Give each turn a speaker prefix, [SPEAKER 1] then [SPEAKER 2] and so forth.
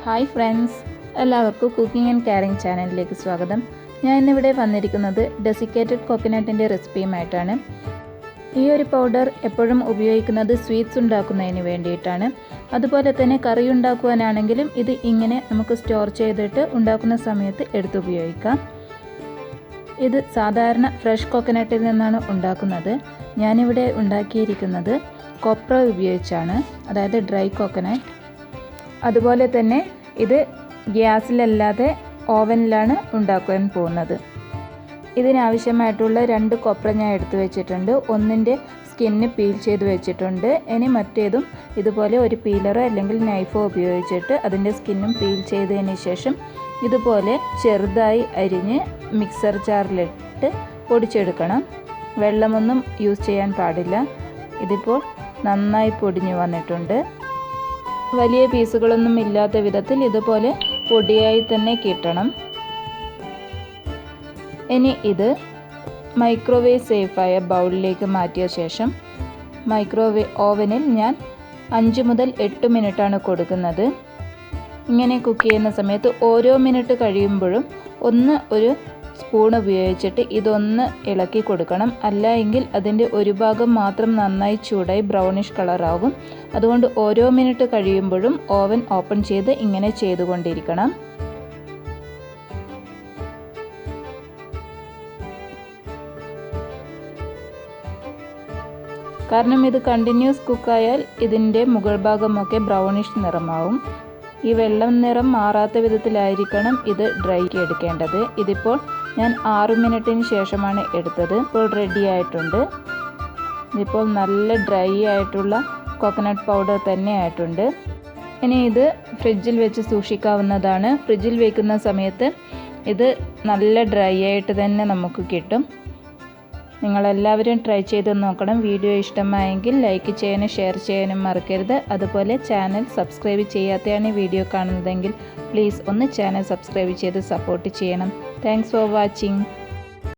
[SPEAKER 1] Hi friends, എല്ലാവർക്കും cooking and caring ചാനലിലേക്ക് സ്വാഗതം. ഞാൻ ഇന്നിവിടെ വന്നിരിക്കുന്നത് ഡെസിക്കേറ്റഡ് കോക്കനട്ടിൻ്റെ റെസിപ്പിയുമായിട്ടാണ്. ഈ ഒരു പൗഡർ എപ്പോഴും ഉപയോഗിക്കുന്നത് സ്വീറ്റ്സ് ഉണ്ടാക്കുന്നതിന് വേണ്ടിയിട്ടാണ്. അതുപോലെ തന്നെ കറി ഉണ്ടാക്കുവാനാണെങ്കിലും ഇത് ഇങ്ങനെ നമുക്ക് സ്റ്റോർ ചെയ്തിട്ട് ഉണ്ടാക്കുന്ന സമയത്ത് എടുത്തുപയോഗിക്കാം. ഇത് സാധാരണ ഫ്രഷ് കോക്കനട്ടിൽ നിന്നാണ് ഉണ്ടാക്കുന്നത്. ഞാനിവിടെ ഉണ്ടാക്കിയിരിക്കുന്നത് കൊപ്ര ഉപയോഗിച്ചാണ്, അതായത് ഡ്രൈ കോക്കനട്ട്. അതുപോലെ തന്നെ ഇത് ഗ്യാസിലല്ലാതെ ഓവനിലാണ് ഉണ്ടാക്കാൻ പോകുന്നത്. ഇതിനാവശ്യമായിട്ടുള്ള 2 കൊപ്ര ഞാൻ എടുത്തു വെച്ചിട്ടുണ്ട്. ഒന്നിൻ്റെ സ്കിന്ന് പീൽ ചെയ്ത് വെച്ചിട്ടുണ്ട്. ഇനി മറ്റേതും ഇതുപോലെ ഒരു പീലറോ അല്ലെങ്കിൽ നൈഫോ ഉപയോഗിച്ചിട്ട് അതിൻ്റെ സ്കിന്നും പീൽ ചെയ്തതിന് ശേഷം ഇതുപോലെ ചെറുതായി അരിഞ്ഞ് മിക്സർ ജാറിലിട്ട് പൊടിച്ചെടുക്കണം. വെള്ളമൊന്നും യൂസ് ചെയ്യാൻ പാടില്ല. ഇതിപ്പോൾ നന്നായി പൊടിഞ്ഞു വന്നിട്ടുണ്ട്. വലിയ പീസുകളൊന്നും ഇല്ലാത്ത വിധത്തിൽ ഇതുപോലെ പൊടിയായി തന്നെ കിട്ടണം. ഇനി ഇത് മൈക്രോവേവ് സേഫായ ബൗളിലേക്ക് മാറ്റിയ ശേഷം മൈക്രോവേവ് ഓവനിൽ ഞാൻ 5 മുതൽ 8 മിനിറ്റാണ് കൊടുക്കുന്നത്. ഇങ്ങനെ കുക്ക് ചെയ്യുന്ന സമയത്ത് ഓരോ മിനിറ്റ് കഴിയുമ്പോഴും ഒരു സ്പൂൺ ഉപയോഗിച്ചിട്ട് ഇതൊന്ന് ഇളക്കി കൊടുക്കണം. അല്ല എങ്കിൽ അതിൻ്റെ ഒരു ഭാഗം മാത്രം നന്നായി ചൂടായി ബ്രൗണിഷ് കളറാകും. അതുകൊണ്ട് ഓരോ മിനിറ്റ് കഴിയുമ്പോഴും ഓവൻ ഓപ്പൺ ചെയ്ത് ഇങ്ങനെ ചെയ്തുകൊണ്ടിരിക്കണം. കാരണം ഇത് കണ്ടിന്യൂസ് കുക്കായാൽ ഇതിൻ്റെ മുകൾ ഭാഗമൊക്കെ ബ്രൗണിഷ് നിറമാവും. ഈ വെള്ളം നിറം മാറാത്ത വിധത്തിലായിരിക്കണം ഇത് ഡ്രൈ എടുക്കേണ്ടത്. ഇതിപ്പോൾ ഞാൻ 6 മിനിറ്റിന് ശേഷമാണ് എടുത്തത്. ഇപ്പോൾ റെഡി ആയിട്ടുണ്ട്. ഇതിപ്പോൾ നല്ല ഡ്രൈ ആയിട്ടുള്ള കോക്കനട്ട് പൗഡർ തന്നെ ആയിട്ടുണ്ട്. ഇനി ഇത് ഫ്രിഡ്ജിൽ വെച്ച് സൂക്ഷിക്കാവുന്നതാണ്. ഫ്രിഡ്ജിൽ വയ്ക്കുന്ന സമയത്ത് ഇത് നല്ല ഡ്രൈ ആയിട്ട് തന്നെ നമുക്ക് കിട്ടും. നിങ്ങളെല്ലാവരും ട്രൈ ചെയ്ത് നോക്കണം. വീഡിയോ ഇഷ്ടമായെങ്കിൽ ലൈക്ക് ചെയ്യാനും ഷെയർ ചെയ്യാനും മറക്കരുത്. അതുപോലെ ചാനൽ സബ്സ്ക്രൈബ് ചെയ്യാതെയാണ് വീഡിയോ കാണുന്നതെങ്കിൽ പ്ലീസ് ഒന്ന് ചാനൽ സബ്സ്ക്രൈബ് ചെയ്ത് സപ്പോർട്ട് ചെയ്യണം. Thanks for watching.